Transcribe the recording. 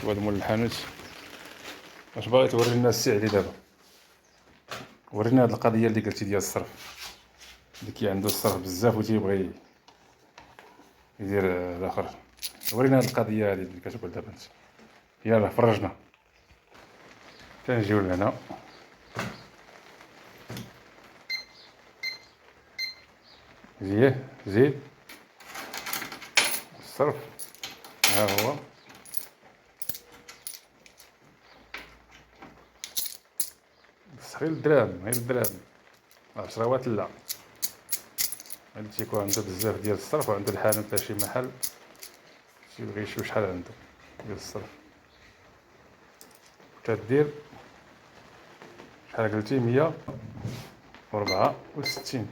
هو هذا مول الحانوت. واش باغي توري لنا السي علي دابا؟ ورينا هاد القضيه اللي قلتي ديال الصرف، اللي عنده الصرف بزاف و تيبغي يدير الاخر. ورينا هاد القضيه هادي اللي كتقول دابا انت. يلاه فرجنا. تنجيو لهنا. زيد الصرف. ها هو. بس غير الدراهم، غير الدراهم، عشروات لا. هادي تيكون عنده بزاف ديال الصرف وعنده الحانوت تاع شي محل تيبغي يشوف شحال عنده ديال الصرف. تدير شحال قلتي؟ 164.